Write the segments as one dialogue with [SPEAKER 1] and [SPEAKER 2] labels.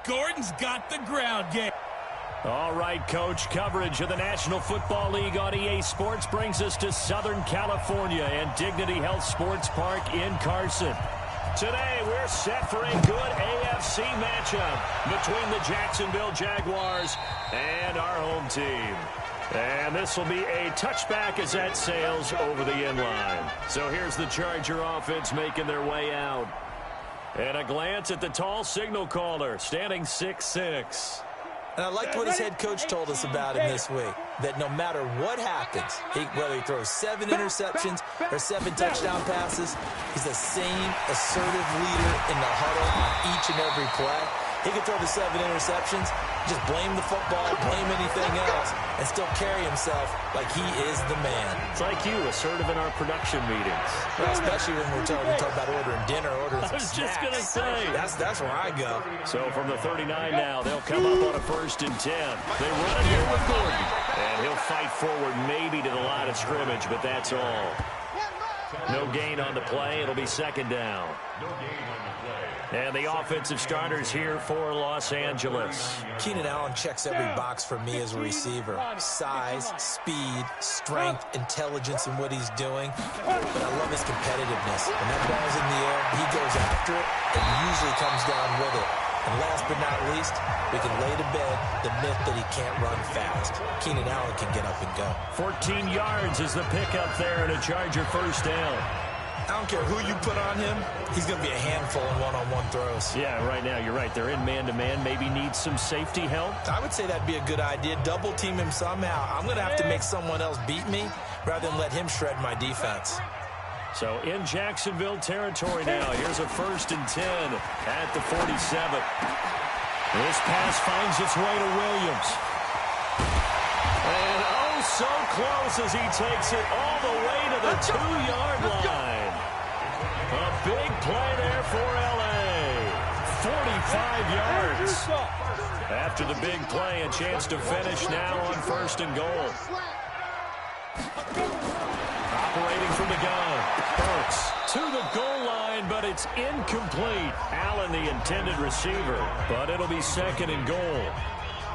[SPEAKER 1] Gordon's got the ground game.
[SPEAKER 2] All right, Coach. Coverage of the National Football League on EA Sports brings us to Southern California and Dignity Health Sports Park in Carson. Today, we're set for a good AFC matchup between the Jacksonville Jaguars and our home team. And this will be a touchback as that sails over the end line. So here's the Charger offense making their way out. And a glance at the tall signal caller, standing 6'6".
[SPEAKER 3] And I liked what his head coach told us about him this week, that no matter what happens, whether he throws 7 interceptions or 7 touchdown passes, he's the same assertive leader in the huddle on each and every play. He can throw the 7 interceptions, just blame the football, blame anything else, and still carry himself like he is the man.
[SPEAKER 2] It's like you, assertive in our production meetings.
[SPEAKER 3] Well, especially when we're talking about ordering dinner, ordering some
[SPEAKER 2] snacks. I was just going to say.
[SPEAKER 3] That's where I go.
[SPEAKER 2] So from the 39 now, they'll come up on a 1st and 10. They run it here with Gordon. And he'll fight forward maybe to the line of scrimmage, but that's all. No gain on the play. It'll be 2nd down. And the offensive starters here for Los Angeles.
[SPEAKER 3] Keenan Allen checks every box for me as a receiver. Size, speed, strength, intelligence in what he's doing. But I love his competitiveness. When that ball's in the air, he goes after it and usually comes down with it. And last but not least, we can lay to bed the myth that he can't run fast. Keenan Allen can get up and go.
[SPEAKER 2] 14 yards is the pickup there and a Charger 1st down.
[SPEAKER 3] I don't care who you put on him. He's going to be a handful in one-on-one throws.
[SPEAKER 2] Yeah, right now, you're right. They're in man-to-man. Maybe needs some safety help.
[SPEAKER 3] I would say that'd be a good idea. Double-team him somehow. I'm going to have to make someone else beat me rather than let him shred my defense.
[SPEAKER 2] So in Jacksonville territory now. Here's a 1st and 10 at the 47. This pass finds its way to Williams. And oh, so close as he takes it all the way to the 2-yard line. A big play there for L.A. 45 yards. After the big play, a chance to finish now on 1st and goal. Operating from the gun. Burks to the goal line, but it's incomplete. Allen, the intended receiver, but it'll be 2nd and goal.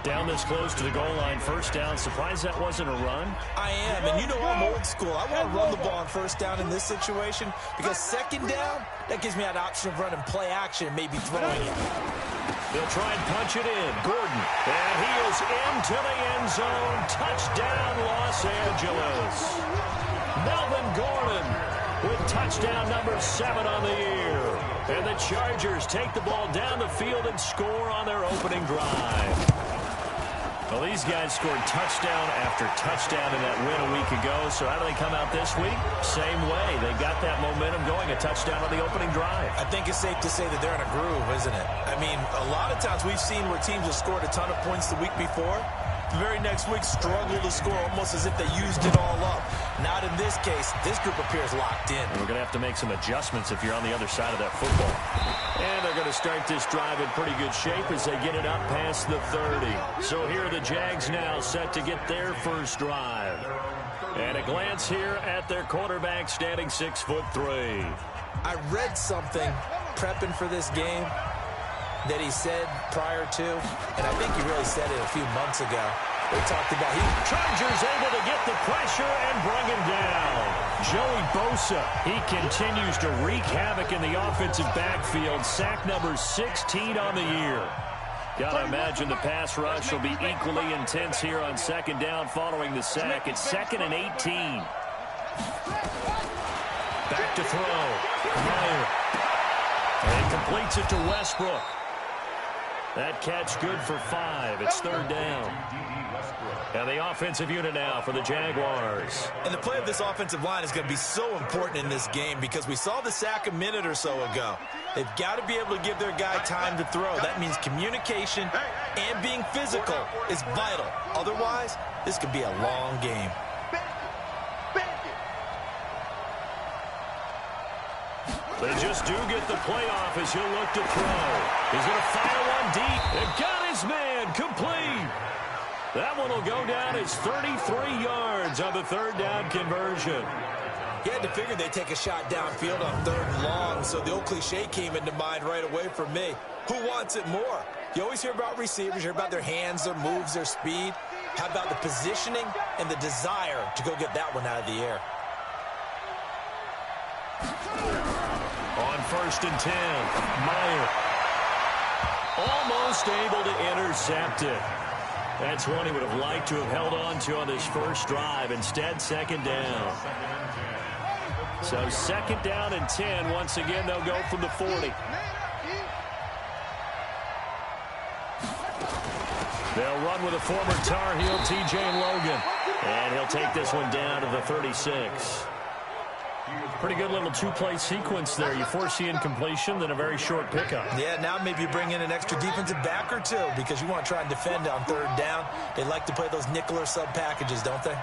[SPEAKER 2] Down this close to the goal line, 1st down. Surprised that wasn't a run?
[SPEAKER 3] I am, and you know I'm old school. I want to run the ball on 1st down in this situation because 2nd down, that gives me an option of running play action and maybe throwing it.
[SPEAKER 2] They'll try and punch it in. Gordon, and he is into the end zone. Touchdown, Los Angeles. Melvin Gordon with touchdown number 7 on the year. And the Chargers take the ball down the field and score on their opening drive. Well, these guys scored touchdown after touchdown in that win a week ago. So how do they come out this week? Same way. They got that momentum going, a touchdown on the opening drive.
[SPEAKER 3] I think it's safe to say that they're in a groove, isn't it? I mean, a lot of times we've seen where teams have scored a ton of points the week before. The very next week struggle to score almost as if they used it all up. Not in this case. This group appears locked in.
[SPEAKER 2] And we're going to have to make some adjustments if you're on the other side of that football. And they're going to start this drive in pretty good shape as they get it up past the 30. So here are the Jags now set to get their first drive. And a glance here at their quarterback standing 6'3".
[SPEAKER 3] I read something prepping for this game that he said prior to, and I think he really said it a few months ago. They talked about
[SPEAKER 2] Chargers able to get the pressure and bring him down. Joey Bosa, he continues to wreak havoc in the offensive backfield. Sack number 16 on the year. Gotta imagine the pass rush will be equally intense here on 2nd down following the sack. It's 2nd and 18. Back to throw. Meyer. And completes it to Westbrook. That catch good for 5. It's 3rd down. And the offensive unit now for the Jaguars.
[SPEAKER 3] And the play of this offensive line is going to be so important in this game because we saw the sack a minute or so ago. They've got to be able to give their guy time to throw. That means communication and being physical is vital. Otherwise, this could be a long game.
[SPEAKER 2] They just do get the playoff as he'll look to throw. He's going to fire one deep. And got his man complete. That one will go down as 33 yards on the 3rd down conversion.
[SPEAKER 3] You had to figure they'd take a shot downfield on 3rd and long, so the old cliche came into mind right away for me. Who wants it more? You always hear about receivers, you hear about their hands, their moves, their speed. How about the positioning and the desire to go get that one out of the air?
[SPEAKER 2] On 1st and 10, Meyer almost able to intercept it. That's one he would have liked to have held on to on this first drive. Instead, 2nd down. So 2nd down and 10. Once again, they'll go from the 40. They'll run with a former Tar Heel, T.J. Logan. And he'll take this one down to the 36. Pretty good little two-play sequence there. You force the incompletion, then a very short pickup.
[SPEAKER 3] Yeah, now maybe you bring in an extra defensive back or two because you want to try and defend on 3rd down. They like to play those nickel or sub packages, don't they?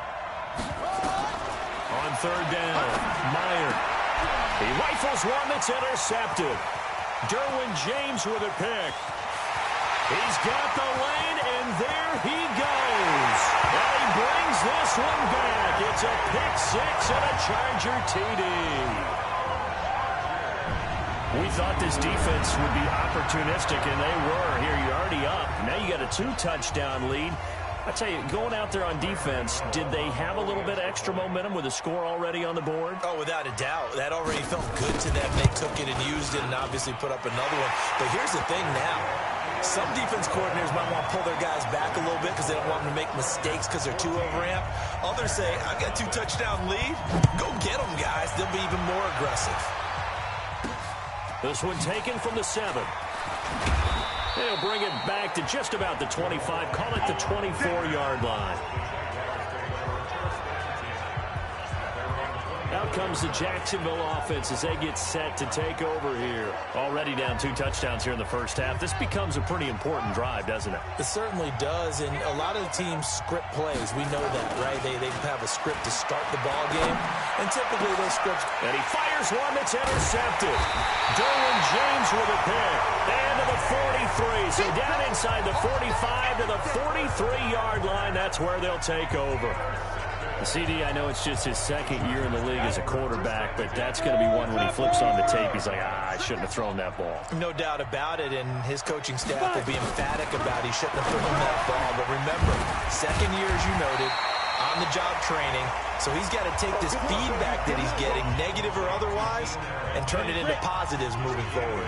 [SPEAKER 2] On 3rd down, Meyer. He rifles one that's intercepted. Derwin James with a pick. He's got the lane, and there he goes. And he brings this one back. It's a pick-6 and a Charger TD. We thought this defense would be opportunistic, and they were. Here, you're already up. Now you got a 2-touchdown lead. I tell you, going out there on defense, did they have a little bit of extra momentum with a score already on the board?
[SPEAKER 3] Oh, without a doubt. That already felt good to them. They took it and used it and obviously put up another one. But here's the thing now. Some defense coordinators might want to pull their guys back a little bit because they don't want them to make mistakes because they're too overamped. Others say, I've got a 2-touchdown lead. Go get them, guys. They'll be even more aggressive.
[SPEAKER 2] This one taken from the 7. They'll bring it back to just about the 25. Call it the 24-yard line. Out comes the Jacksonville offense as they get set to take over here. Already down 2 touchdowns here in the first half. This becomes a pretty important drive, doesn't it?
[SPEAKER 3] It certainly does, and a lot of the teams script plays. We know that, right? They have a script to start the ball game, and typically those scripts...
[SPEAKER 2] And he fires one that's intercepted. Derwin James with a pick. And to the 43. So down inside the 45 to the 43-yard line. That's where they'll take over. The CD, I know it's just his 2nd year in the league as a quarterback, but that's going to be one when he flips on the tape. He's like, I shouldn't have thrown that ball.
[SPEAKER 3] No doubt about it, and his coaching staff will be emphatic about he shouldn't have thrown that ball. But remember, 2nd year, as you noted, on-the-job training. So he's got to take this feedback that he's getting, negative or otherwise, and turn it into positives moving forward.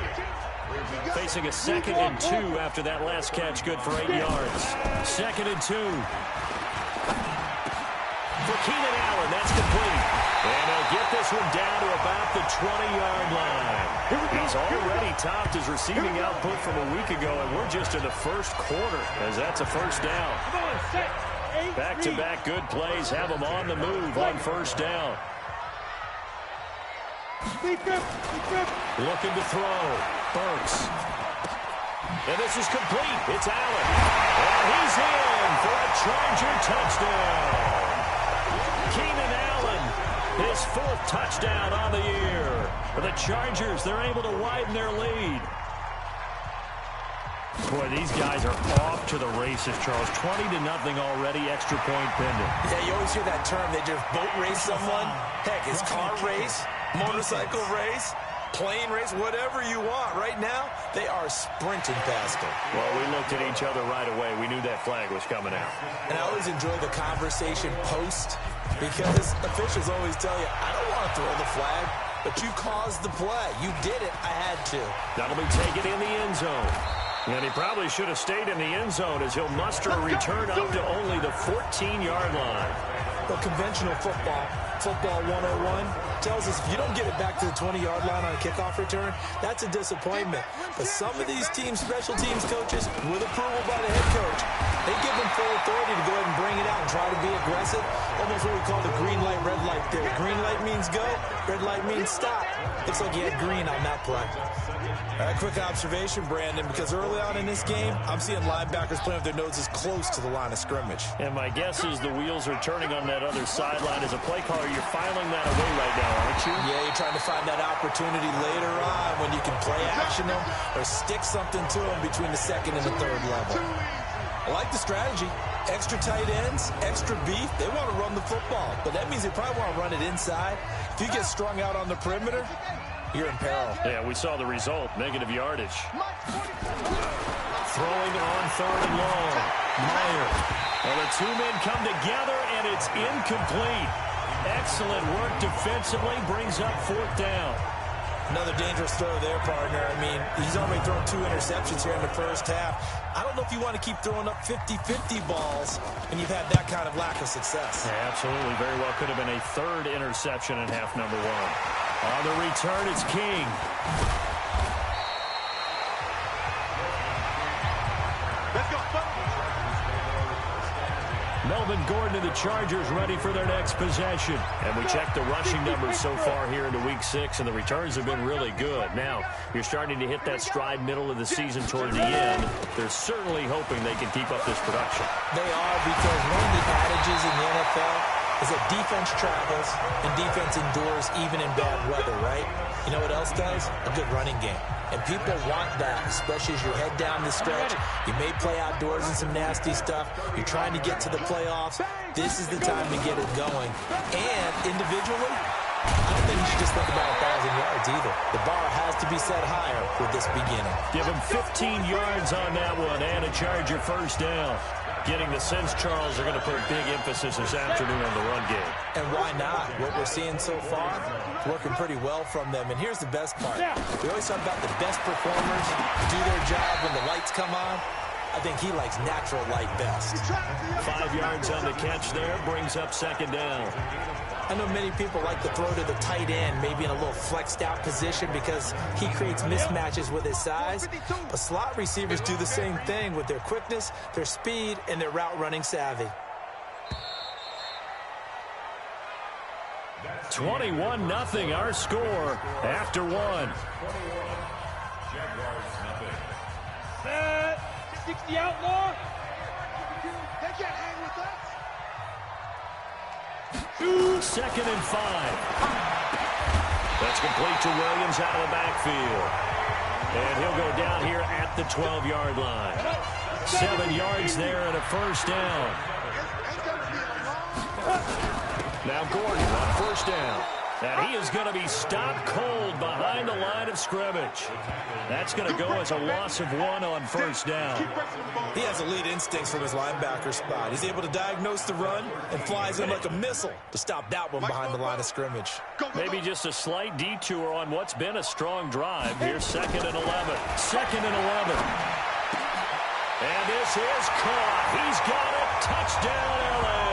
[SPEAKER 2] Facing a 2nd and 2 after that last catch, good for 8 yards. 2nd and 2. For Keenan Allen, that's complete. And he'll get this one down to about the 20-yard line. He's already topped his receiving output from a week ago, and we're just in the first quarter as that's a first down. Back-to-back good plays have him on the move on 1st down. Looking to throw. Burks. And this is complete. It's Allen. And he's in for a Charger touchdown. Keenan Allen, his 4th touchdown on the year. For the Chargers, they're able to widen their lead. Boy, these guys are off to the races, Charles. 20-0 already, extra point pending.
[SPEAKER 3] Yeah, you always hear that term. They just boat race someone. Heck, it's car race, motorcycle race, plane race, whatever you want. Right now, they are sprinting past them.
[SPEAKER 2] Well, we looked at each other right away. We knew that flag was coming out.
[SPEAKER 3] And I always enjoy the conversation post because officials always tell you, I don't want to throw the flag, but you caused the play. You did it. I had to.
[SPEAKER 2] That'll be taken in the end zone. And he probably should have stayed in the end zone as he'll muster a return up to only the 14-yard line.
[SPEAKER 3] But conventional football 101, tells us if you don't get it back to the 20-yard line on a kickoff return, that's a disappointment. But some of these teams, special teams coaches, with approval by the head coach, they give them full authority to go ahead and bring it out and try to be aggressive. Almost what we call the green light, red light theory. Green light means go, red light means stop. Looks like he had green on that play. All right, quick observation, Brandon, because early on in this game, I'm seeing linebackers playing with their noses close to the line of scrimmage.
[SPEAKER 2] And my guess is the wheels are turning on that other sideline. As a play caller, you're filing that away right now, aren't you?
[SPEAKER 3] Yeah, you're trying to find that opportunity later on when you can play action them or stick something to them between the 2nd and the 3rd level. I like the strategy. Extra tight ends, extra beef. They want to run the football, but that means they probably want to run it inside. If you get strung out on the perimeter, you're in peril.
[SPEAKER 2] Yeah, we saw the result, negative yardage. throwing on 3rd and long. Meyer. Well, the two men come together, and it's incomplete. Excellent work defensively, brings up 4th down.
[SPEAKER 3] Another dangerous throw there, partner. I mean, he's already thrown 2 interceptions here in the first half. I don't know if you want to keep throwing up 50-50 balls when you've had that kind of lack of success.
[SPEAKER 2] Yeah, absolutely. Very well could have been a 3rd interception in half number 1. On the return, it's King.
[SPEAKER 4] Let's go.
[SPEAKER 2] Melvin Gordon and the Chargers ready for their next possession. And we checked the rushing numbers so far here into Week 6, and the returns have been really good. Now, you're starting to hit that stride middle of the season toward the end. They're certainly hoping they can keep up this production.
[SPEAKER 3] They are, because one of the adages in the NFL is that defense travels and defense endures even in bad weather, right? You know what else does? A good running game. And people want that, especially as you head down the stretch. You may play outdoors in some nasty stuff. You're trying to get to the playoffs. This is the time to get it going. And individually, I don't think you should just think about 1,000 yards either. The bar has to be set higher with this beginning.
[SPEAKER 2] Give him 15 yards on that one and a Charger 1st down. Getting the sense Charles are going to put big emphasis this afternoon on the run game.
[SPEAKER 3] And why not? What we're seeing so far is working pretty well from them. And here's the best part. We always talk about the best performers do their job when the lights come on. I think he likes natural light best.
[SPEAKER 2] 5 yards on the catch there, brings up 2nd down.
[SPEAKER 3] I know many people like to throw to the tight end, maybe in a little flexed out position because he creates mismatches with his size. But slot receivers do the same thing with their quickness, their speed, and their route running savvy.
[SPEAKER 2] 21-0 our score after 1.
[SPEAKER 4] 60 outlaw. They can't hang with us.
[SPEAKER 2] 2nd and 5. That's complete to Williams out of the backfield. And he'll go down here at the 12-yard line. 7 yards there and a 1st down. Now Gordon on 1st down. And he is going to be stopped cold behind the line of scrimmage. That's going to go as a loss of 1 on 1st down.
[SPEAKER 3] He has elite instincts from his linebacker spot. He's able to diagnose the run and flies in like a missile to stop that one behind the line of scrimmage.
[SPEAKER 2] Maybe just a slight detour on what's been a strong drive. Here's 2nd and 11. 2nd and 11. And this is caught. He's got it. Touchdown, L.A.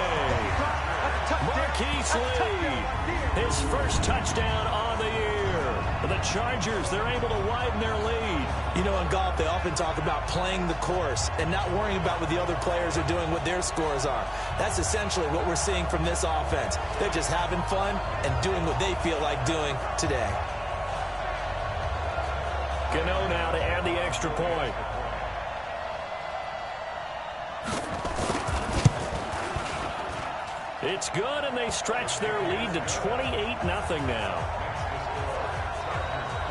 [SPEAKER 2] Marquise Lee, his 1st touchdown on the year. The Chargers, they're able to widen their lead.
[SPEAKER 3] You know, in golf, they often talk about playing the course and not worrying about what the other players are doing, what their scores are. That's essentially what we're seeing from this offense. They're just having fun and doing what they feel like doing today.
[SPEAKER 2] Gano now to add the extra point. It's good, and they stretch their lead to 28-0 now.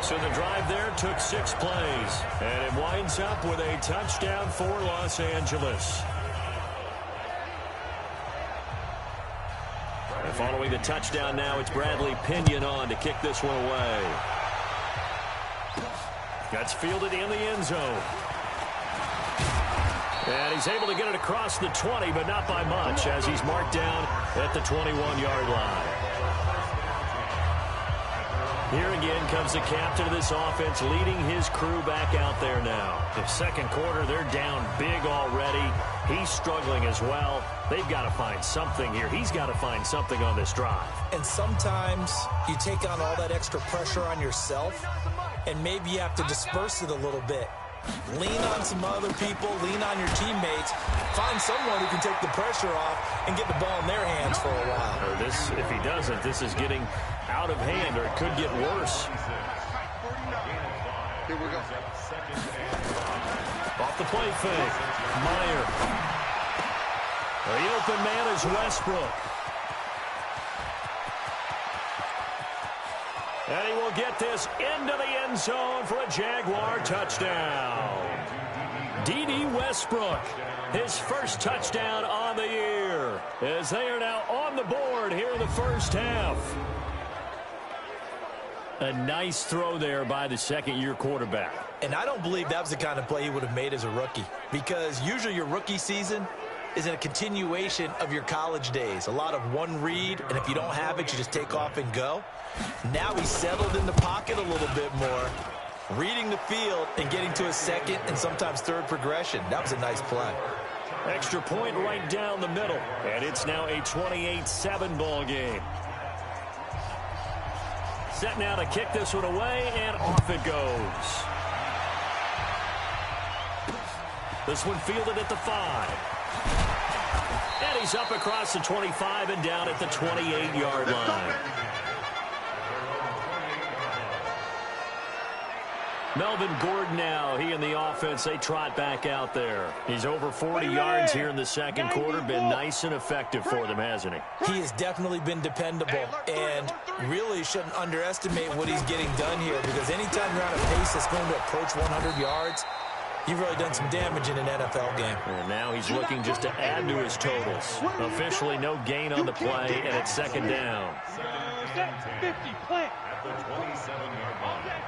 [SPEAKER 2] So the drive there took 6 plays, and it winds up with a touchdown for Los Angeles. And following the touchdown now, it's Bradley Pinion on to kick this one away. That's fielded in the end zone. And he's able to get it across the 20, but not by much, as he's marked down at the 21-yard line. Here again comes the captain of this offense, leading his crew back out there now. The 2nd quarter, they're down big already. He's struggling as well. They've got to find something here. He's got to find something on this drive.
[SPEAKER 3] And sometimes you take on all that extra pressure on yourself, and maybe you have to disperse it a little bit. Lean on some other people, lean on your teammates, find someone who can take the pressure off and get the ball in their hands for a while.
[SPEAKER 2] Or this, if he doesn't, this is getting out of hand, or it could get worse.
[SPEAKER 4] Here we go.
[SPEAKER 2] Off the play fake. Meyer. The open man is Westbrook. And he will get this into the end zone for a Jaguar touchdown. D.D. Westbrook, his 1st touchdown on the year, as they are now on the board here in the 1st half. A nice throw there by the second-year quarterback.
[SPEAKER 3] And I don't believe that was the kind of play he would have made as a rookie, because usually your rookie season is a continuation of your college days. A lot of one read, and if you don't have it, you just take off and go. Now he's settled in the pocket a little bit more, reading the field and getting to a second and sometimes third progression. That was a nice play.
[SPEAKER 2] Extra point right down the middle, and it's now a 28-7 ball game. Set now to kick this one away, and off it goes. This one fielded at the 5. And he's up across the 25 and down at the 28-yard line. Melvin Gordon now, he and the offense, they trot back out there. He's over 40 yards here in the second quarter. Been nice and effective for them, hasn't he?
[SPEAKER 3] He has definitely been dependable, and really shouldn't underestimate what he's getting done here, because anytime you're on a pace that's going to approach 100 yards, you've really done some damage in an NFL game.
[SPEAKER 2] And now he's looking just to add to his totals. Officially no gain on the play, and it's second down.
[SPEAKER 4] 50, plant.
[SPEAKER 5] At the 27-yard line.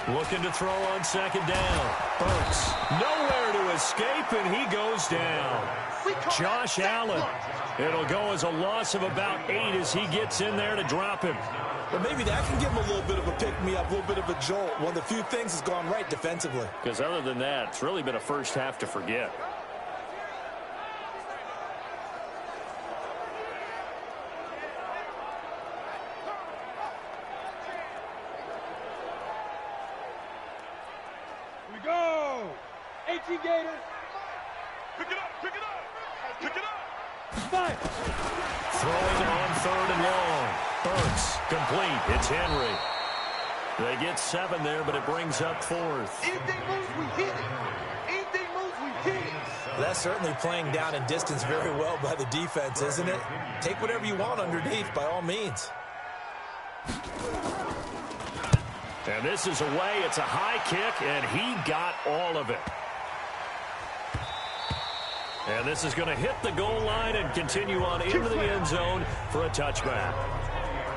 [SPEAKER 2] Looking to throw on second down. Burks nowhere to escape, and he goes down. Josh Allen. It'll go as a loss of about 8 as he gets in there to drop him.
[SPEAKER 3] Well, maybe that can give him a little bit of a pick-me-up, a little bit of a jolt. One of the few things has gone right defensively.
[SPEAKER 2] Because other than that, it's really been a first half to forget.
[SPEAKER 4] Go! 18 Gators.
[SPEAKER 5] Pick it up, pick it up, pick it up.
[SPEAKER 4] Five.
[SPEAKER 2] Throwing on third and long. Burks complete. It's Henry. They get 7 there, but it brings up fourth.
[SPEAKER 4] Anything moves, we hit it. Anything moves, we hit it.
[SPEAKER 3] That's certainly playing down in distance very well by the defense, isn't it? Take whatever you want underneath, by all means.
[SPEAKER 2] And this is away. It's a high kick, and he got all of it. And this is going to hit the goal line and continue on into the end zone for a touchback.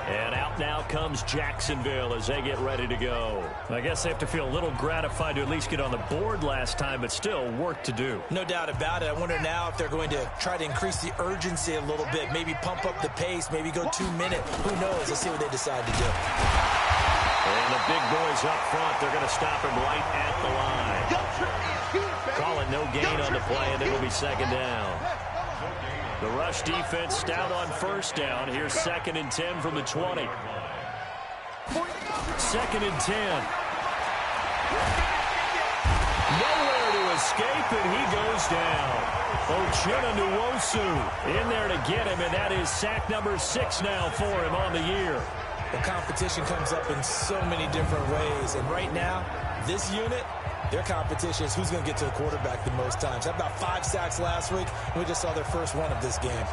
[SPEAKER 2] And out now comes Jacksonville as they get ready to go. I guess they have to feel a little gratified to at least get on the board last time, but still work to do.
[SPEAKER 3] No doubt about it. I wonder now if they're going to try to increase the urgency a little bit, maybe pump up the pace, maybe go 2 minute. Who knows? Let's see what they decide to do.
[SPEAKER 2] And the big boys up front, they're going to stop him right at the line. Call it no gain on the play, and it'll be second down. The rush defense stout on first down. Here's 2nd and 10 from the 20. 2nd and 10. Nowhere to escape, and he goes down. Uchenna Nwosu in there to get him, and that is sack number 6 now for him on the year.
[SPEAKER 3] The competition comes up in so many different ways, and right now, this unit, their competition is who's going to get to the quarterback the most times. Had about 5 sacks last week, and we just saw their first one of this game.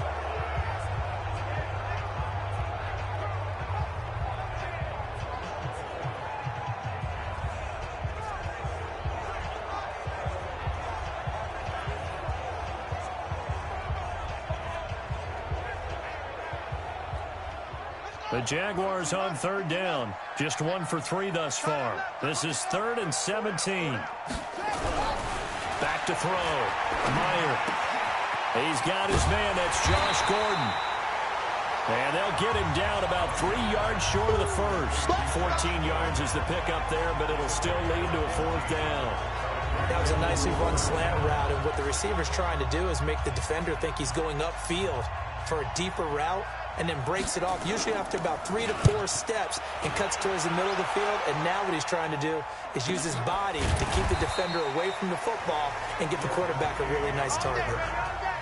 [SPEAKER 2] The Jaguars on third down. Just 1 for 3 thus far. This is 3rd and 17. Back to throw. Meyer. He's got his man. That's Josh Gordon. And they'll get him down about 3 yards short of the first. 14 yards is the pickup there, but it'll still lead to a 4th down.
[SPEAKER 3] That was a nicely run slant route, and what the receiver's trying to do is make the defender think he's going upfield for a deeper route, and then breaks it off, usually after about 3 to 4 steps, and cuts towards the middle of the field. And now what he's trying to do is use his body to keep the defender away from the football and give the quarterback a really nice target.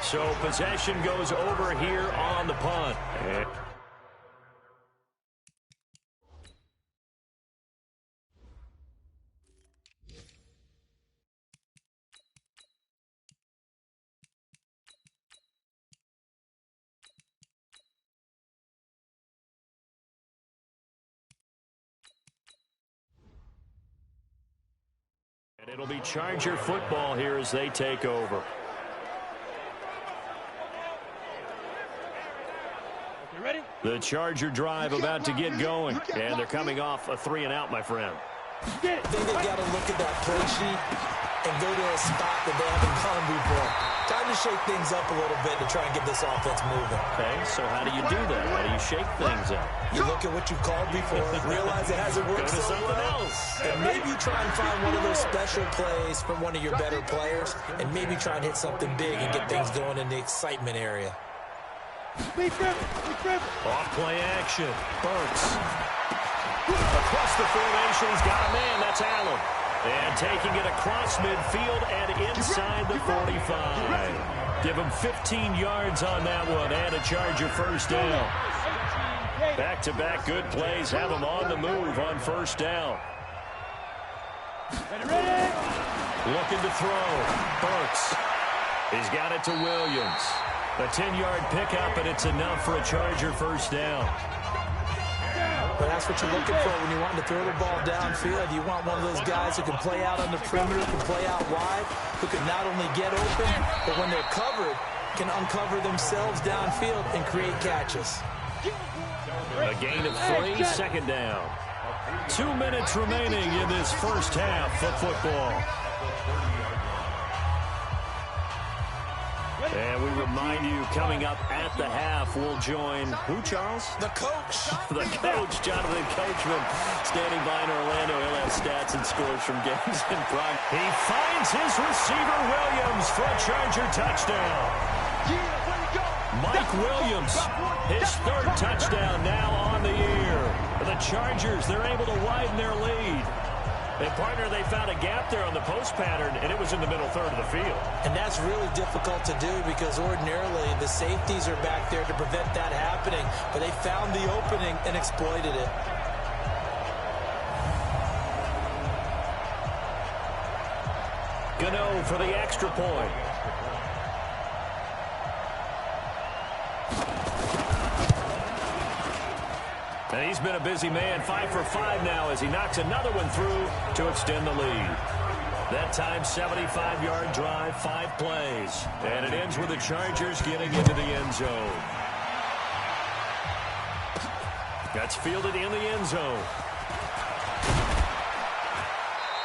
[SPEAKER 2] So possession goes over here on the punt. And it'll be Charger football here as they take over. The Charger drive about to get going, and they're coming off a 3-and-out, my friend.
[SPEAKER 3] I think they've got to look at that play sheet and go to a spot that they haven't gone before. Time to shake things up a little bit to try and get this offense moving.
[SPEAKER 2] Okay, so how do you do that? How do you shake things up?
[SPEAKER 3] You look at what you've called before, realize it hasn't worked so well, and maybe try and find one of those special plays from one of your better players, and maybe try and hit something big and get things going in the excitement area.
[SPEAKER 2] Off play action. Burks. Across the formation, he's got a man. That's Allen. And taking it across midfield and inside the 45. Give him 15 yards on that one and a Charger first down. Back-to-back good plays have him on the move on first down. Looking to throw. Burks. He's got it to Williams. A 10-yard pickup, and it's enough for a Charger first down.
[SPEAKER 3] But that's what you're looking for when you want to throw the ball downfield. You want one of those guys who can play out on the perimeter, can play out wide, who can not only get open, but when they're covered, can uncover themselves downfield and create catches.
[SPEAKER 2] A gain of 3, second down. 2 minutes remaining in this first half of football. And we remind you, coming up at the half, we'll join who, Charles?
[SPEAKER 3] The coach.
[SPEAKER 2] The coach, Jonathan Coachman, standing by in Orlando. He'll have stats and scores from games in prime. He finds his receiver, Williams, for a Charger touchdown. Mike Williams, his third touchdown now on the year. The Chargers, they're able to widen their lead. And, partner, they found a gap there on the post pattern, and it was in the middle third of the field.
[SPEAKER 3] And that's really difficult to do because ordinarily the safeties are back there to prevent that happening. But they found the opening and exploited it.
[SPEAKER 2] Gano for the extra point. And he's been a busy man, 5 for 5 now as he knocks another one through to extend the lead. That time, 75-yard drive, 5 plays. And it ends with the Chargers getting into the end zone. That's fielded in the end zone.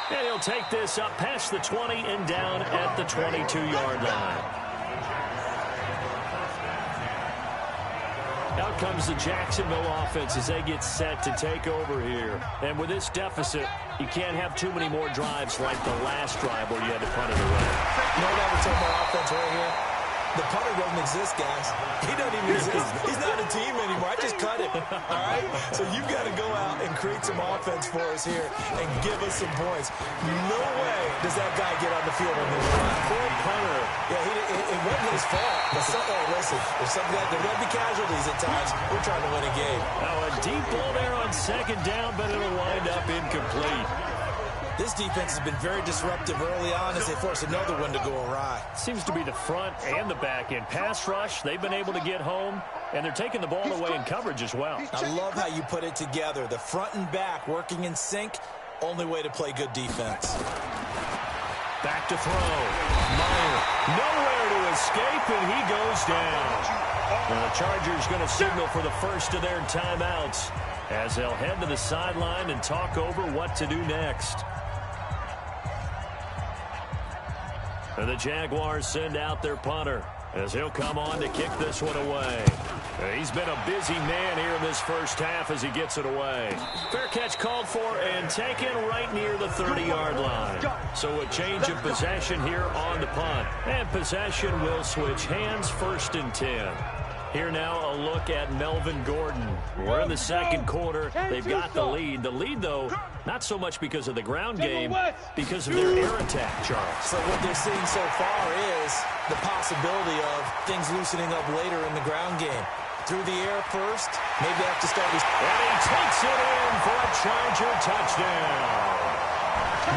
[SPEAKER 2] And he'll take this up past the 20 and down at the 22-yard line. Out comes the Jacksonville offense as they get set to take over here. And with this deficit, you can't have too many more drives like the last drive where you had to punt it away.
[SPEAKER 3] You know what I would tell my offense right here? The punter doesn't exist, guys. He doesn't even exist. He's not a team anymore. I just cut him. All right? So you've got to go out and create some offense for us here and give us some points. No way does that guy get on the field on this drive.
[SPEAKER 2] Poor punter.
[SPEAKER 3] Yeah, it wasn't his fault. But listen, there's something that there will be casualties at times. We're trying to win a game.
[SPEAKER 2] Now a deep ball there on second down, but it'll wind up incomplete.
[SPEAKER 3] This defense has been very disruptive early on as they force another one to go awry.
[SPEAKER 2] Seems to be the front and the back end. Pass rush, they've been able to get home, and they're taking the ball away in coverage as well.
[SPEAKER 3] I love how you put it together. The front and back working in sync, only way to play good defense.
[SPEAKER 2] Back to throw. Meyer, nowhere to escape, and he goes down. Well, the Chargers going to signal for the first of their timeouts as they'll head to the sideline and talk over what to do next. And the Jaguars send out their punter as he'll come on to kick this one away. He's been a busy man here in this first half as he gets it away. Fair catch called for and taken right near the 30-yard line. So a change of possession here on the punt. And possession will switch hands, 1st and 10. Here now a look at Melvin Gordon. We're in the second quarter. They've got the lead. The lead, though, not so much because of the ground game, because of their air attack, Charles.
[SPEAKER 3] So what they're seeing so far is the possibility of things loosening up later in the ground game. Through the air first, maybe they have to start.
[SPEAKER 2] And he takes it in for a Charger touchdown.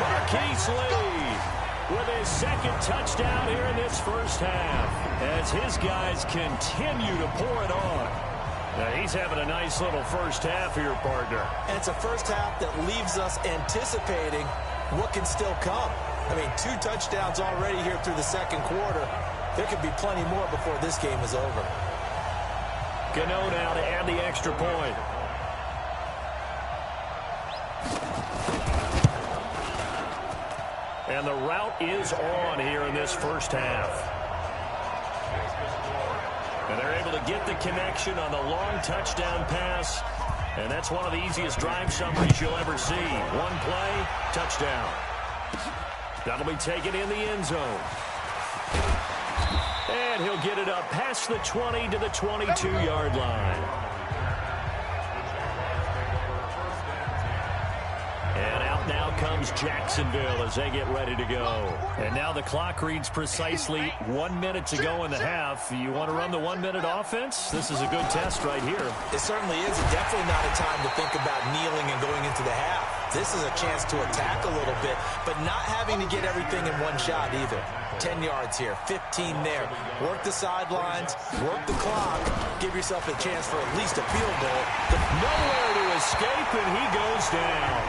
[SPEAKER 2] Marquise Lee with his second touchdown here in this first half as his guys continue to pour it on. Now, he's having a nice little first half here, partner.
[SPEAKER 3] And it's a first half that leaves us anticipating what can still come. I mean, 2 touchdowns already here through the second quarter. There could be plenty more before this game is over.
[SPEAKER 2] Gano now to add the extra point. And the route is on here in this first half. And they're able to get the connection on the long touchdown pass. And that's one of the easiest drive summaries you'll ever see. One play, touchdown. That'll be taken in the end zone. And he'll get it up past the 20 to the 22-yard line. Now comes Jacksonville as they get ready to go. And now the clock reads precisely 1 minute to go in the half. You want to run the 1 minute offense? This is a good test right here.
[SPEAKER 3] It certainly is. It's definitely not a time to think about kneeling and going into the half. This is a chance to attack a little bit, but not having to get everything in one shot either. 10 yards here, 15 there. Work the sidelines, work the clock, give yourself a chance for at least a field goal.
[SPEAKER 2] Nowhere to escape, and he goes down.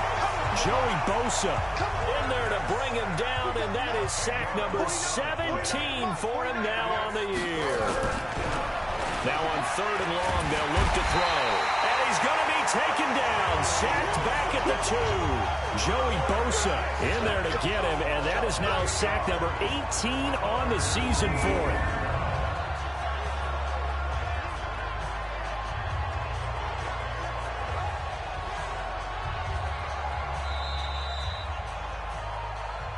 [SPEAKER 2] Joey Bosa in there to bring him down, and that is sack number 17 for him now on the year. Now on 3rd and long, they'll look to throw. And he's going to be taken down, sacked back at the 2. Joey Bosa in there to get him, and that is now sack number 18 on the season for him.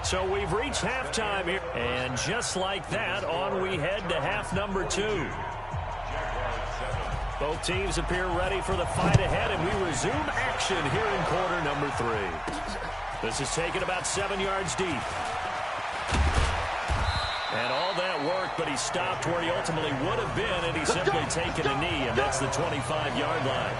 [SPEAKER 2] So we've reached halftime here. And just like that, on we head to half number 2. Both teams appear ready for the fight ahead, and we resume action here in quarter number 3. This is taken about 7 yards deep. And all that work, but he stopped where he ultimately would have been, and he's simply taken a knee, and that's the 25-yard line.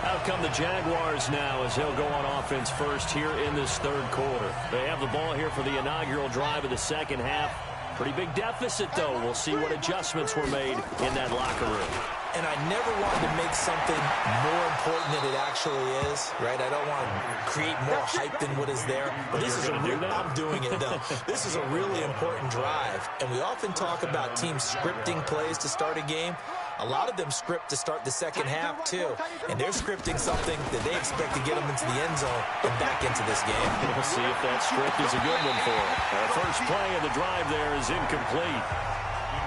[SPEAKER 2] Out come the Jaguars now as they'll go on offense first here in this 3rd quarter. They have the ball here for the inaugural drive of the second half. Pretty big deficit, though. We'll see what adjustments were made in that locker room.
[SPEAKER 3] And I never wanted to make something more important than it actually is, right? I don't want to create more hype than what is there. But this is I'm doing it, though. This is a really important drive. And we often talk about teams scripting plays to start a game. A lot of them script to start the second half, too. And they're scripting something that they expect to get them into the end zone and back into this game.
[SPEAKER 2] We'll see if that script is a good one for them. The first play of the drive there is incomplete.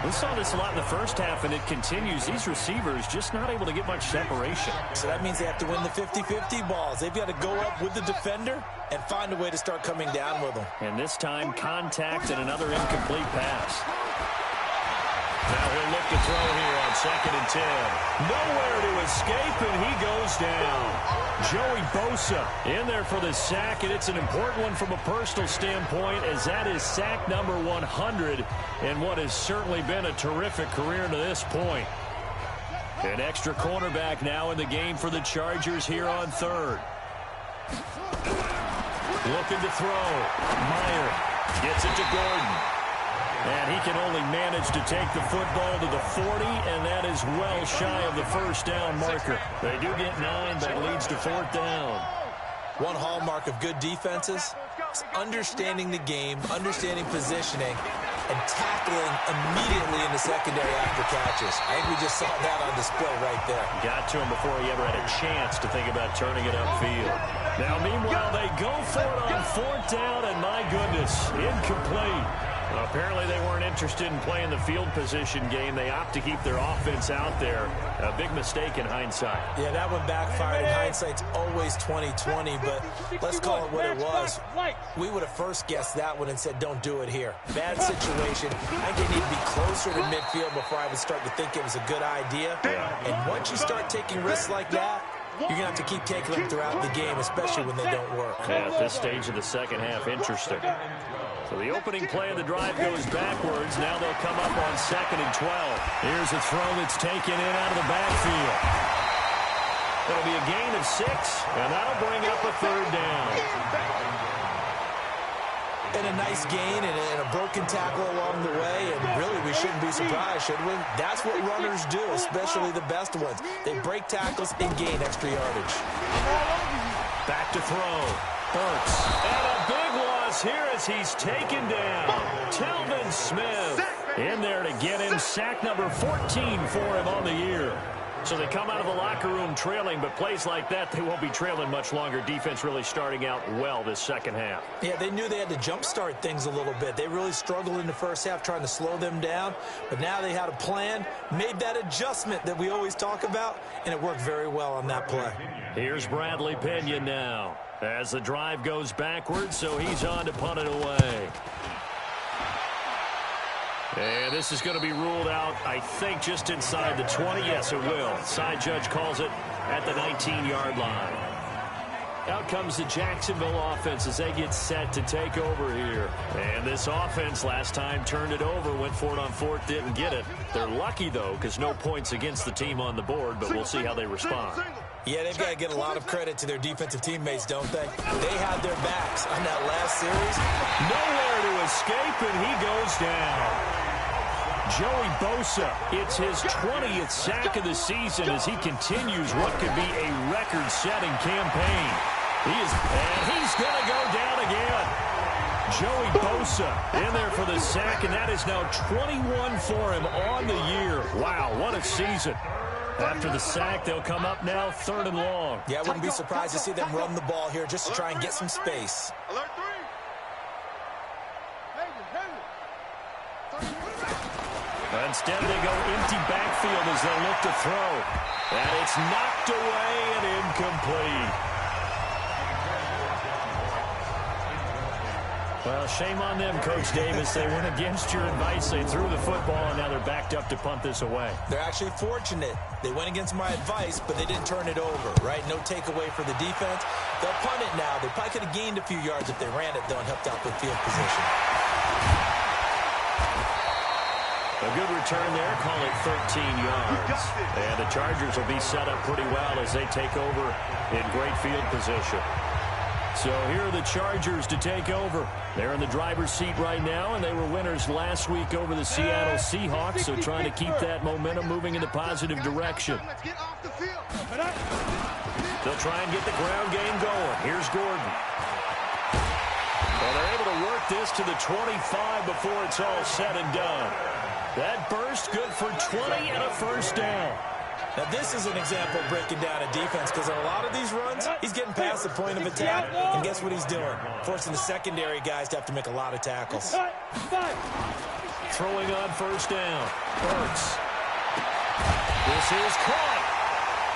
[SPEAKER 2] We saw this a lot in the first half, and it continues. These receivers just not able to get much separation.
[SPEAKER 3] So that means they have to win the 50-50 balls. They've got to go up with the defender and find a way to start coming down with them.
[SPEAKER 2] And this time, contact and another incomplete pass. Now he'll look to throw here on 2nd and 10. Nowhere to escape, and he goes down. Joey Bosa in there for the sack, and it's an important one from a personal standpoint, as that is sack number 100 in what has certainly been a terrific career to this point. An extra cornerback now in the game for the Chargers here on 3rd. Looking to throw. Meyer gets it to Gordon. And he can only manage to take the football to the 40, and that is well shy of the first down marker. They do get 9, but it leads to 4th down.
[SPEAKER 3] One hallmark of good defenses is understanding the game, understanding positioning, and tackling immediately in the secondary after catches. I think we just saw that on display right there.
[SPEAKER 2] Got to him before he ever had a chance to think about turning it upfield. Now, meanwhile, they go for it on 4th down, and my goodness, incomplete. Apparently they weren't interested in playing the field position game. They opt to keep their offense out there. A big mistake in hindsight.
[SPEAKER 3] Yeah, that one backfired. In hindsight's always 20/20, but let's call it what it was. We would have first guessed that one and said, don't do it here. Bad situation. I think they need to be closer to midfield before I would start to think it was a good idea. And once you start taking risks like that, you're going to have to keep taking them throughout the game, especially when they don't work.
[SPEAKER 2] Yeah, at this stage of the second half, interesting. So the opening play of the drive goes backwards. Now they'll come up on 2nd and 12. Here's a throw that's taken in out of the backfield. It'll be a gain of 6, and that'll bring up a 3rd down.
[SPEAKER 3] And a nice gain and a broken tackle along the way, and really we shouldn't be surprised, should we? That's what runners do, especially the best ones. They break tackles and gain extra yardage.
[SPEAKER 2] Back to throw. Burks. And a big loss here as he's taken down. Telvin Smith. in there to get him. Sack number 14 for him on the year. So they come out of the locker room trailing, but plays like that, they won't be trailing much longer. Defense really starting out well this second half.
[SPEAKER 3] Yeah, they knew they had to jumpstart things a little bit. They really struggled in the first half trying to slow them down, but now they had a plan, made that adjustment that we always talk about, and it worked very well on that play.
[SPEAKER 2] Here's Bradley Pinion now as the drive goes backwards, so he's on to punt it away. And this is going to be ruled out, I think, just inside the 20. Yes, it will. Side judge calls it at the 19-yard line. Out comes the Jacksonville offense as they get set to take over here. And this offense last time turned it over, went for it on fourth, didn't get it. They're lucky, though, because no points against the team on the board, but we'll see how they respond.
[SPEAKER 3] Yeah, they've got to get a lot of credit to their defensive teammates, don't they? They had their backs on that last series.
[SPEAKER 2] Nowhere to escape, and he goes down. Joey Bosa, it's his 20th sack of the season as he continues what could be a record-setting campaign. And he's going to go down again. Joey Bosa in there for the sack, and that is now 21 for him on the year. Wow, what a season. After the sack, they'll come up now 3rd and long.
[SPEAKER 3] Yeah, I wouldn't be surprised to see them run the ball here just to try and get some space.
[SPEAKER 5] Alert 3.
[SPEAKER 2] Instead, they go empty backfield as they look to throw. And it's knocked away and incomplete. Well, shame on them, Coach Davis. They went against your advice. They threw the football, and now they're backed up to punt this away.
[SPEAKER 3] They're actually fortunate. They went against my advice, but they didn't turn it over, right? No takeaway for the defense. They'll punt it now. They probably could have gained a few yards if they ran it, though, and helped out with field position.
[SPEAKER 2] A good return there, call it 13 yards. And the Chargers will be set up pretty well as they take over in great field position. So here are the Chargers to take over. They're in the driver's seat right now, and they were winners last week over the Seattle Seahawks, so trying to keep that momentum moving in the positive direction. They'll try and get the ground game going. Here's Gordon. Well, they're able to work this to the 25 before it's all said and done. That burst good for 20 and a first down.
[SPEAKER 3] Now, this is an example of breaking down a defense because on a lot of these runs, he's getting past the point of attack, and guess what he's doing? Forcing the secondary guys to have to make a lot of tackles.
[SPEAKER 2] Throwing on first down. Hurts. This is caught.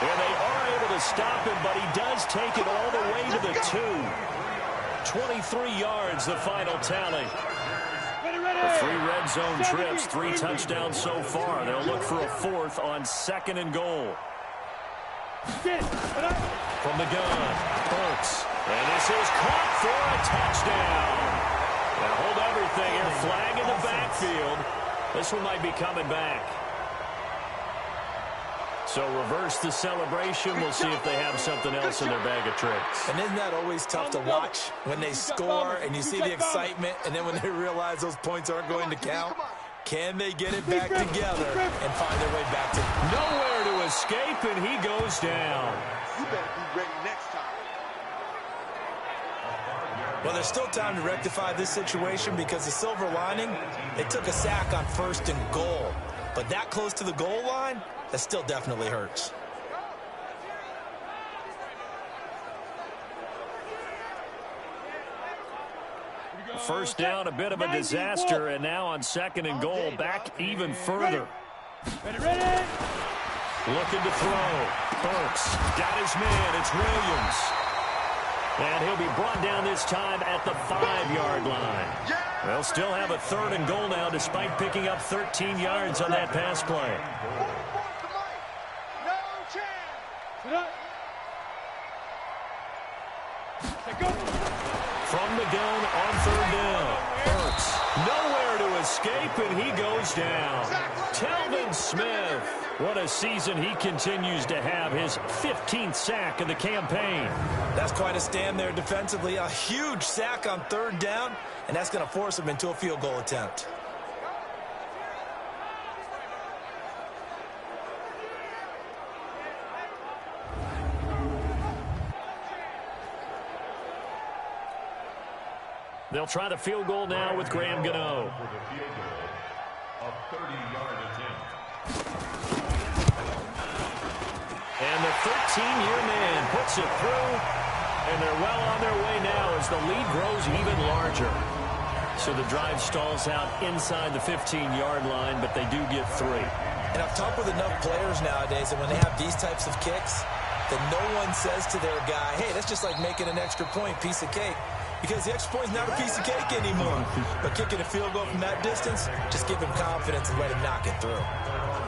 [SPEAKER 2] And they are able to stop him, but he does take it all the way to the 2. 23 yards, the final tally. The 3 red zone trips, 3 touchdowns so far. They'll look for a 4th on 2nd and goal. From the gun, Hurts. And this is caught for a touchdown. Now hold everything here. Flag in the backfield. This one might be coming back. So reverse the celebration. We'll see if they have something else in their bag of tricks.
[SPEAKER 3] And isn't that always tough to watch when they score and you see the excitement, and then when they realize those points aren't going to count? Can they get it back together and find their way back to
[SPEAKER 2] nowhere to escape, and he goes down.
[SPEAKER 5] You better be ready next time.
[SPEAKER 3] Well, there's still time to rectify this situation because the silver lining, they took a sack on 1st and goal. But that close to the goal line, that still definitely hurts.
[SPEAKER 2] First down, a bit of a disaster, and now on 2nd and goal, back even further.
[SPEAKER 4] Ready.
[SPEAKER 2] Looking to throw. Burks got his man. It's Williams. And he'll be brought down this time at the 5-yard line. They'll still have a 3rd and goal now despite picking up 13 yards on that pass play. From the gun on 3rd down. Burks nowhere to escape, and he goes down. Telvin Smith. What a season he continues to have. His 15th sack of the campaign.
[SPEAKER 3] That's quite a stand there defensively. A huge sack on 3rd down, and that's going to force him into a field goal attempt.
[SPEAKER 2] They'll try the field goal now with Graham Gano.
[SPEAKER 5] A 30-yard attempt.
[SPEAKER 2] And the 13-year man puts it through, and they're well on their way now as the lead grows even larger. So the drive stalls out inside the 15-yard line, but they do get 3.
[SPEAKER 3] And I've talked with enough players nowadays that when they have these types of kicks, that no one says to their guy, hey, that's just like making an extra point, piece of cake. Because the extra point is not a piece of cake anymore. But kicking a field goal from that distance, just give him confidence and let him knock it through.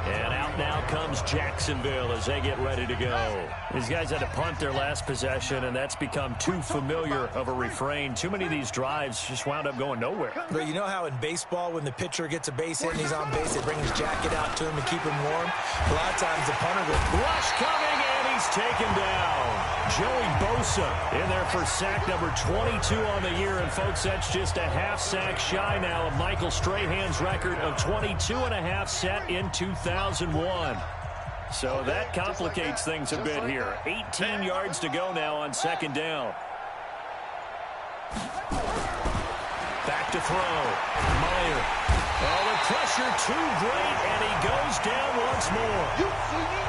[SPEAKER 2] And out now comes Jacksonville as they get ready to go. These guys had to punt their last possession, and that's become too familiar of a refrain. Too many of these drives just wound up going nowhere.
[SPEAKER 3] But you know how in baseball, when the pitcher gets a base hit and he's on base, they bring his jacket out to him to keep him warm? A lot of times the punter goes,
[SPEAKER 2] rush coming, and he's taken down. Joey Bosa in there for sack number 22 on the year. And, folks, that's just a half sack shy now of Michael Strahan's record of 22.5 set in 2001. So that complicates things a bit here. 18 yards to go now on second down. Back to throw. Meyer. Oh, the pressure too great, and he goes down once more.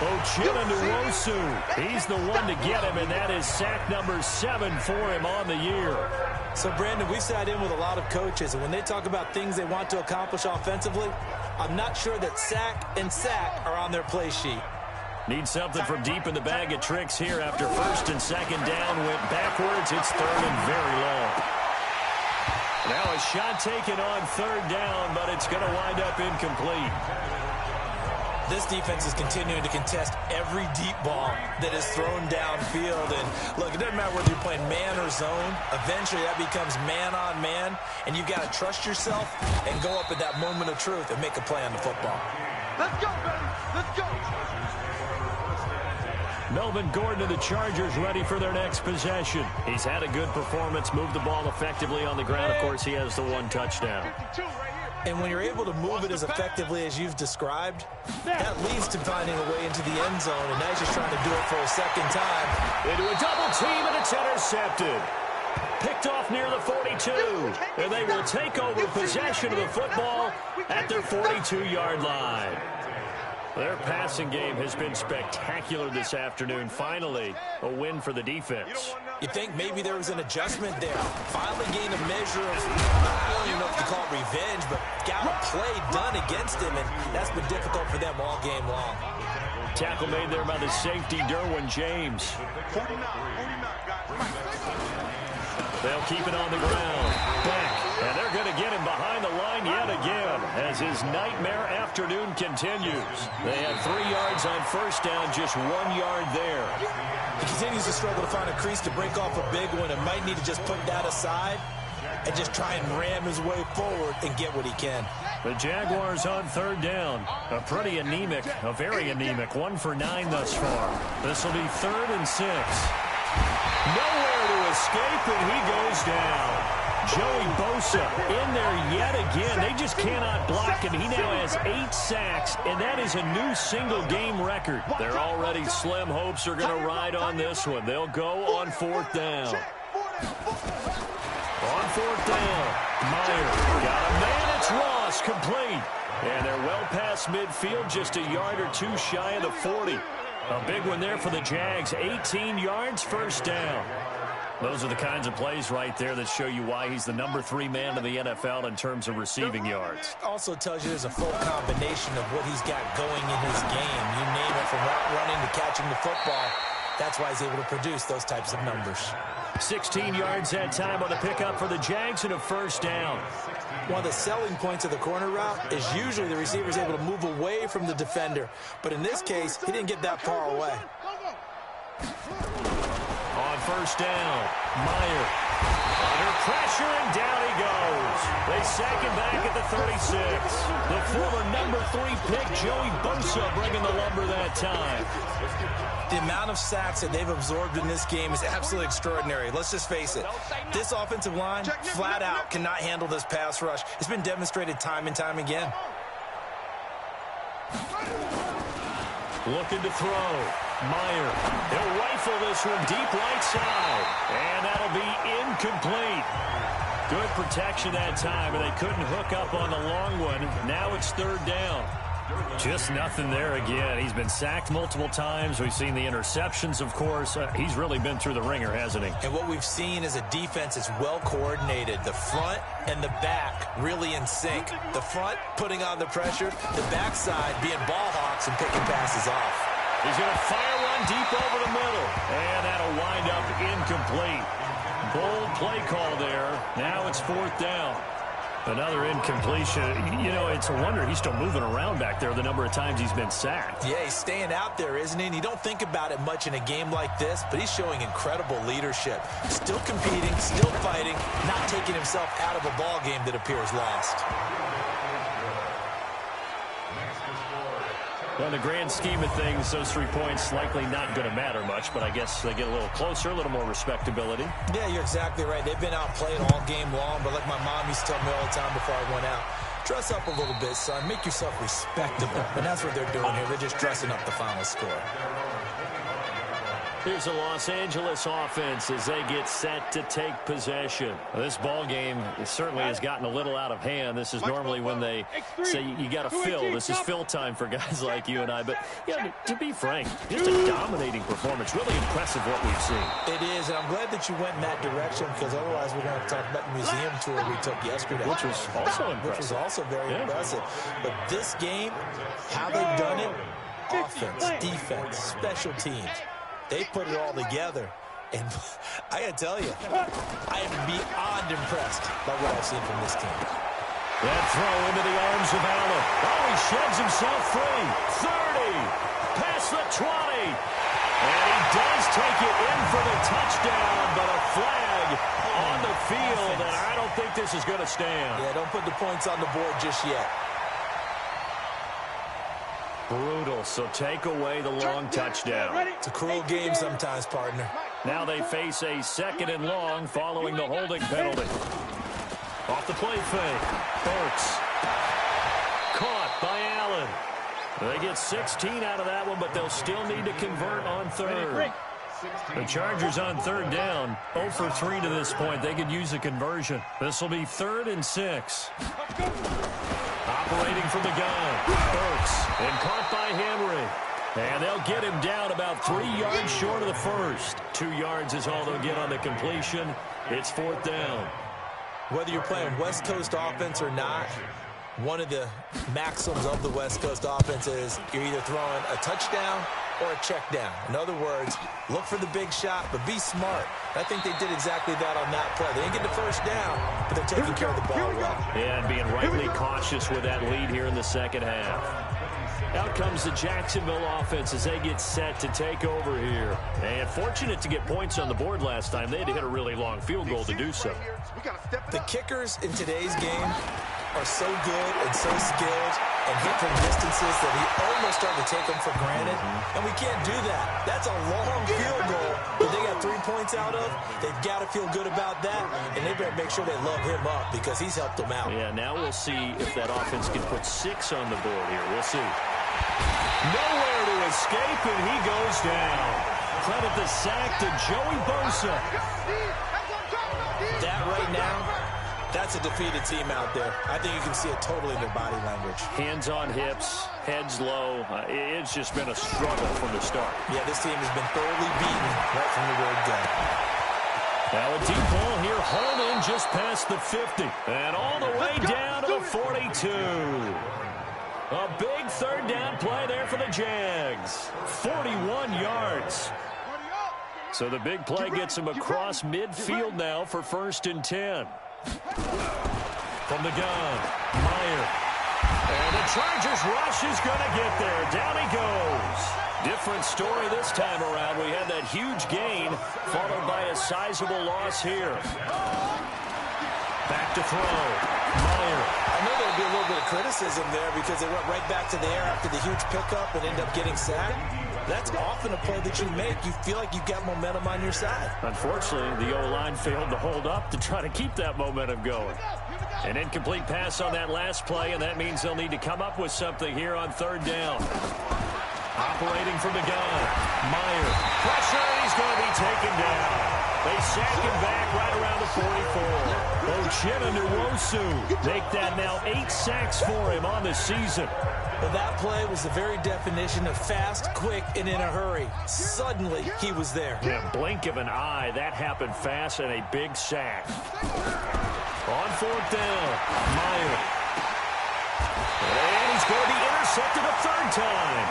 [SPEAKER 2] Ochinonwosu, he's the one to get him, and that is sack number 7 for him on the year.
[SPEAKER 3] So, Brandon, we've sat in with a lot of coaches, and when they talk about things they want to accomplish offensively, I'm not sure that sack and sack are on their play sheet.
[SPEAKER 2] Need something from deep in the bag of tricks here after first and second down went backwards. It's third and very long. Now a shot taken on third down, but it's going to wind up incomplete.
[SPEAKER 3] This defense is continuing to contest every deep ball that is thrown downfield. And, look, it doesn't matter whether you're playing man or zone. Eventually that becomes man on man, and you've got to trust yourself and go up at that moment of truth and make a play on the football.
[SPEAKER 4] Let's go, baby. Let's go.
[SPEAKER 2] Melvin Gordon of the Chargers ready for their next possession. He's had a good performance, moved the ball effectively on the ground. Of course, he has the 1 touchdown.
[SPEAKER 3] And when you're able to move it as effectively as you've described, that leads to finding a way into the end zone, and now he's just trying to do it for a second time.
[SPEAKER 2] Into a double team, and it's intercepted. Picked off near the 42, and they will take over possession of the football at their 42-yard line. Their passing game has been spectacular this afternoon. Finally, a win for the defense.
[SPEAKER 3] You think maybe there was an adjustment there. Finally gained a measure of, I don't even know if you call it revenge, but got a play done against him, and that's been difficult for them all game long.
[SPEAKER 2] Tackle made there by the safety, Derwin James. They'll keep it on the ground. Back, and they're going to get him behind the line yet again as his nightmare afternoon continues. They had 3 yards on first down, just 1 yard there.
[SPEAKER 3] He continues to struggle to find a crease to break off a big one and might need to just put that aside and just try and ram his way forward and get what he can.
[SPEAKER 2] The Jaguars on third down. A pretty anemic, a very anemic 1 for 9 thus far. This will be 3rd and 6. Nowhere to escape, and he goes down. Joey Bosa in there yet again. They just cannot block him. He now has 8 sacks, and that is a new single-game record. Their already slim hopes are going to ride on this one. They'll go on 4th down. On 4th down, Meyer got a man. It's Ross, complete. And they're well past midfield, just a yard or 2 shy of the 40. A big one there for the Jags. 18 yards, first down. Those are the kinds of plays right there that show you why he's the number 3 man in the NFL in terms of receiving yards.
[SPEAKER 3] Also tells you there's a full combination of what he's got going in his game. You name it, from route running to catching the football. That's why he's able to produce those types of numbers.
[SPEAKER 2] 16 yards that time on the pickup for the Jags and a first down.
[SPEAKER 3] One of the selling points of the corner route is usually the receiver is able to move away from the defender. But in this case, he didn't get that far away.
[SPEAKER 2] On first down, Meyer under pressure, and down he goes. They sack him back at the 36. The former number 3 pick, Joey Bosa, bringing the lumber that time.
[SPEAKER 3] The amount of sacks that they've absorbed in this game is absolutely extraordinary. Let's just face it. This offensive line, flat out, cannot handle this pass rush. It's been demonstrated time and time again.
[SPEAKER 2] Looking to throw. Meyer. He'll rifle this one deep right side. And that'll be incomplete. Good protection that time, and they couldn't hook up on the long one. Now it's third down. Just nothing there again. He's been sacked multiple times. We've seen the interceptions, of course. He's really been through the ringer, hasn't he?
[SPEAKER 3] And what we've seen is a defense is well coordinated. The front and the back really in sync. The front putting on the pressure, the backside being ball hawks and picking passes off.
[SPEAKER 2] He's going to fire one deep over the middle, and that'll wind up incomplete. Bold play call there. Now it's fourth down. Another incompletion. You know, it's a wonder he's still moving around back there the number of times he's been sacked.
[SPEAKER 3] Yeah, he's staying out there, isn't he? And you don't think about it much in a game like this, but he's showing incredible leadership. Still competing, still fighting, not taking himself out of a ball game that appears lost.
[SPEAKER 2] Well, in the grand scheme of things, those 3 points likely not going to matter much, but I guess they get a little closer, a little more respectability.
[SPEAKER 3] Yeah, you're exactly right. They've been outplayed all game long, but like my mom used to tell me all the time before I went out, dress up a little bit, son. Make yourself respectable. And that's what they're doing here. They're just dressing up the final score.
[SPEAKER 2] Here's the Los Angeles offense as they get set to take possession. This ball game certainly has gotten a little out of hand. This is normally when they say you got to fill. This is fill time for guys like you and I. But yeah, to be frank, just a dominating performance. Really impressive what we've seen.
[SPEAKER 3] It is, and I'm glad that you went in that direction because otherwise we're going to have to talk about the museum tour we took yesterday.
[SPEAKER 2] Which was also impressive.
[SPEAKER 3] Which was also very impressive. But this game, how they've done it, offense, defense, special teams. They put it all together, and I got to tell you, I am beyond impressed by what I've seen from this team.
[SPEAKER 2] That throw into the arms of Allen. Oh, he sheds himself free. 30, past the 20, and he does take it in for the touchdown, but a flag on the field, and I don't think this is going to stand.
[SPEAKER 3] Yeah, don't put the points on the board just yet.
[SPEAKER 2] Brutal, so take away the long touchdown.
[SPEAKER 3] It's a cruel game sometimes, partner.
[SPEAKER 2] Now they face a second and long following the holding penalty. Off the play fake. Burks. Caught by Allen. They get 16 out of that one, but they'll still need to convert on third. The Chargers on third down. 0 for 3 to this point. They could use a conversion. This will be 3rd and 6. Operating from the gun. Burks. And caught by Henry. And they'll get him down about 3 yards short of the first. 2 yards is all they'll get on the completion. It's 4th down.
[SPEAKER 3] Whether you're playing West Coast offense or not, one of the maxims of the West Coast offense is you're either throwing a touchdown or a check down. In other words, look for the big shot, but be smart. I think they did exactly that on that play. They didn't get the first down, but they're taking care of the ball well.
[SPEAKER 2] Yeah, and being rightly cautious with that lead here in the second half. Out comes the Jacksonville offense as they get set to take over here. And fortunate to get points on the board last time. They had to hit a really long field goal to do so.
[SPEAKER 3] The kickers in today's game are so good and so skilled and hit from distances that we almost start to take them for granted. And we can't do that. That's a long field goal that they got 3 points out of. They've got to feel good about that, and they better make sure they love him up because he's helped them out.
[SPEAKER 2] Yeah, now we'll see if that offense can put 6 on the board here. We'll see. Nowhere to escape, and he goes down. Credit the sack to Joey Bosa.
[SPEAKER 3] That right now, that's a defeated team out there. I think you can see it totally in their body language.
[SPEAKER 2] Hands on hips, heads low. It's just been a struggle from the start.
[SPEAKER 3] Yeah, this team has been thoroughly beaten right from the word go.
[SPEAKER 2] Now a deep ball here, hauled in just past the 50. And all the way down to the 42. A big third down play there for the Jags. 41 yards. So the big play gets him across midfield now for 1st and 10. From the gun, Meyer. And the Chargers rush is going to get there. Down he goes. Different story this time around. We had that huge gain followed by a sizable loss here. Back to throw. Meyer.
[SPEAKER 3] I know there'll be a little bit of criticism there because they went right back to the air after the huge pickup and end up getting sacked. That's often a play that you make. You feel like you've got momentum on your side.
[SPEAKER 2] Unfortunately, the O-line failed to hold up to try to keep that momentum going. An incomplete pass on that last play, and that means they'll need to come up with something here on 3rd down. Operating from the gun. Meyer. Pressure, and he's going to be taken down. They sack him back right around the 44. Uchenna make that now 8 sacks for him on the season.
[SPEAKER 3] Well, that play was the very definition of fast, quick, and in a hurry. Suddenly, he was there.
[SPEAKER 2] Yeah, blink of an eye. That happened fast and a big sack. On 4th down, Meyer. And he's going to be intercepted a 3rd time.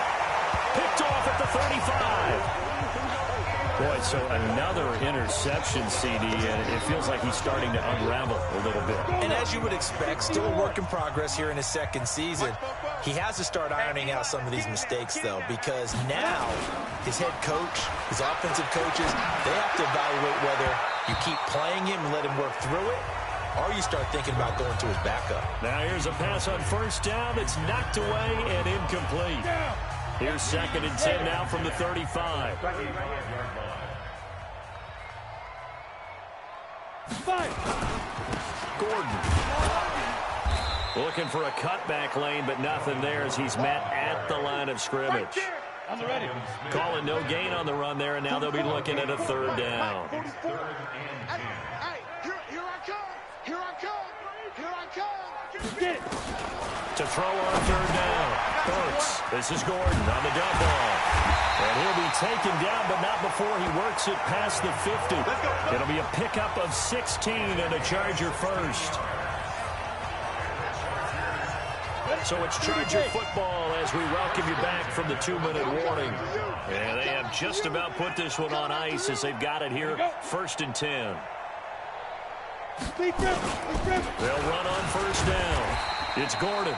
[SPEAKER 2] Picked off at the 35. Boy, so another interception, CD, and it feels like he's starting to unravel a little bit.
[SPEAKER 3] And as you would expect, still a work in progress here in his 2nd season. He has to start ironing out some of these mistakes, though, because now his head coach, his offensive coaches, they have to evaluate whether you keep playing him and let him work through it, or you start thinking about going to his backup.
[SPEAKER 2] Now here's a pass on 1st down that's knocked away and incomplete. Here's 2nd and 10 now from the 35. Gordon. Looking for a cutback lane, but nothing there as he's met at the line of scrimmage. Calling no gain on the run there, and now they'll be looking at a 3rd down.
[SPEAKER 4] Hey, here I come. Here I come. Here I come. Get it.
[SPEAKER 2] To throw on 3rd down. Burks. This is Gordon on the dump ball. And he'll be taken down, but not before he works it past the 50. It'll be a pickup of 16 and a Charger first. So it's Charger football as we welcome you back from the 2-minute warning. And they have just about put this one on ice as they've got it here, 1st and 10. They'll run on 1st down. It's Gordon.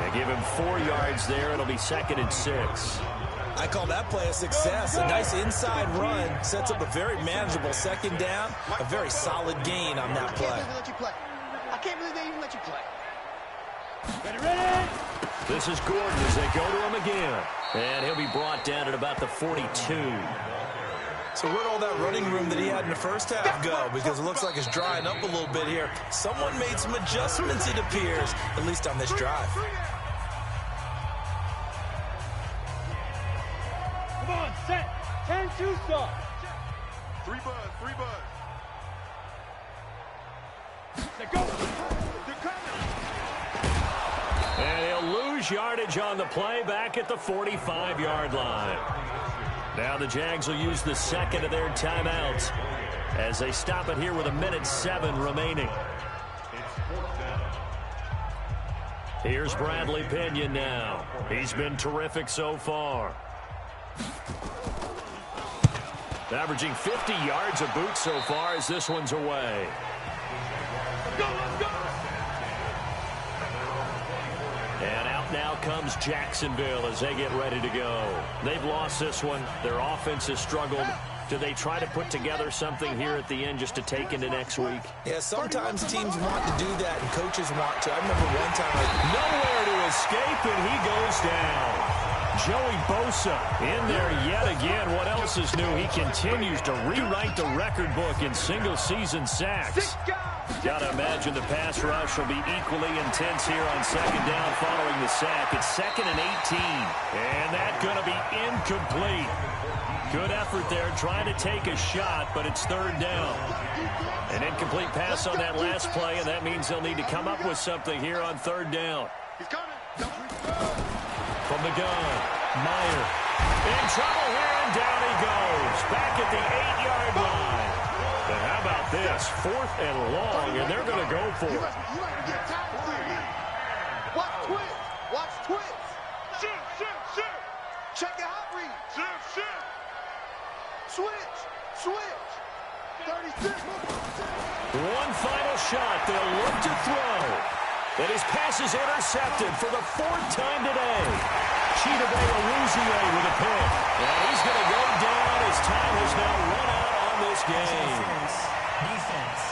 [SPEAKER 2] They give him 4 yards there. It'll be 2nd and 6.
[SPEAKER 3] I call that play a success. A nice inside run sets up a very manageable 2nd down. A very solid gain on that play.
[SPEAKER 4] I can't believe they even let you play.
[SPEAKER 2] Ready? This is Gordon as they go to him again. And he'll be brought down at about the 42.
[SPEAKER 3] So where'd all that running room that he had in the 1st half go? Because it looks like it's drying up a little bit here. Someone made some adjustments, it appears, at least on this drive.
[SPEAKER 4] Come on, set. 10-2 start.
[SPEAKER 5] 3 buzz, 3 buzz.
[SPEAKER 4] Let go. They're coming.
[SPEAKER 2] And he'll lose yardage on the play back at the 45-yard line. Now the Jags will use the 2nd of their timeouts as they stop it here with 1:07 remaining. Here's Bradley Pinion now. He's been terrific so far. Averaging 50 yards a boot so far as this one's away.
[SPEAKER 4] Let's go, let's go.
[SPEAKER 2] And out now comes Jacksonville as they get ready to go. They've lost this one. Their offense has struggled. Do they try to put together something here at the end just to take into next week?
[SPEAKER 3] Yeah, sometimes teams want to do that and coaches want to. I remember one time.
[SPEAKER 2] Nowhere to escape, and he goes down. Joey Bosa in there yet again. What else is new? He continues to rewrite the record book in single-season sacks. Got to imagine the pass rush will be equally intense here on 2nd down following the sack. It's 2nd and 18, and that's going to be incomplete. Good effort there trying to take a shot, but it's 3rd down. An incomplete pass on that last play, and that means they'll need to come up with something here on 3rd down.
[SPEAKER 5] He's coming.
[SPEAKER 2] From the gun, Meyer in trouble here, and down he goes. Back at the 8-yard line. And how about this? 4th and long, and they're going to go for it.
[SPEAKER 4] You like to get tired. Watch twist. Watch twist.
[SPEAKER 5] Shift.
[SPEAKER 4] Check your hot read.
[SPEAKER 5] Shift.
[SPEAKER 4] Switch. 36.
[SPEAKER 2] One final shot. They'll look to throw. And his pass is intercepted for the 4th time today. Chidobe Awuzie with a pick. And he's going to go down. His time has now run out on this game.
[SPEAKER 6] Defense.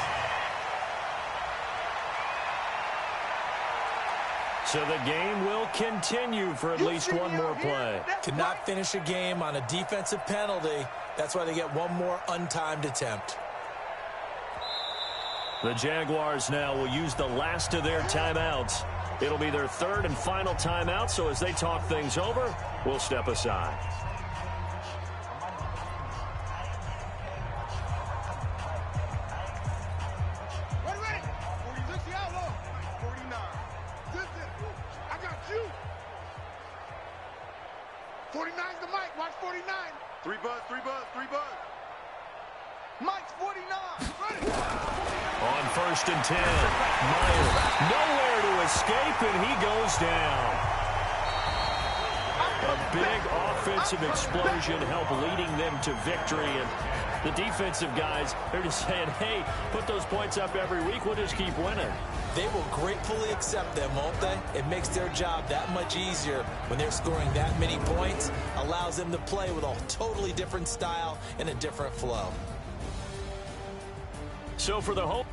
[SPEAKER 2] So the game will continue for at least one more play.
[SPEAKER 3] Cannot finish a game on a defensive penalty. That's why they get one more untimed attempt.
[SPEAKER 2] The Jaguars now will use the last of their timeouts. It'll be their 3rd and final timeout, so as they talk things over, we'll step aside.
[SPEAKER 4] 49's the mic. Watch 49.
[SPEAKER 5] 3 buzz, 3 buzz, 3 buzz.
[SPEAKER 4] Mike's 49. Ready.
[SPEAKER 2] On 1st and 10, Meyer nowhere to escape, and he goes down. A big offensive explosion helped leading them to victory, and the defensive guys, they're just saying, hey, put those points up every week, we'll just keep winning.
[SPEAKER 3] They will gratefully accept them, won't they? It makes their job that much easier when they're scoring that many points, allows them to play with a totally different style and a different flow.
[SPEAKER 2] So for the home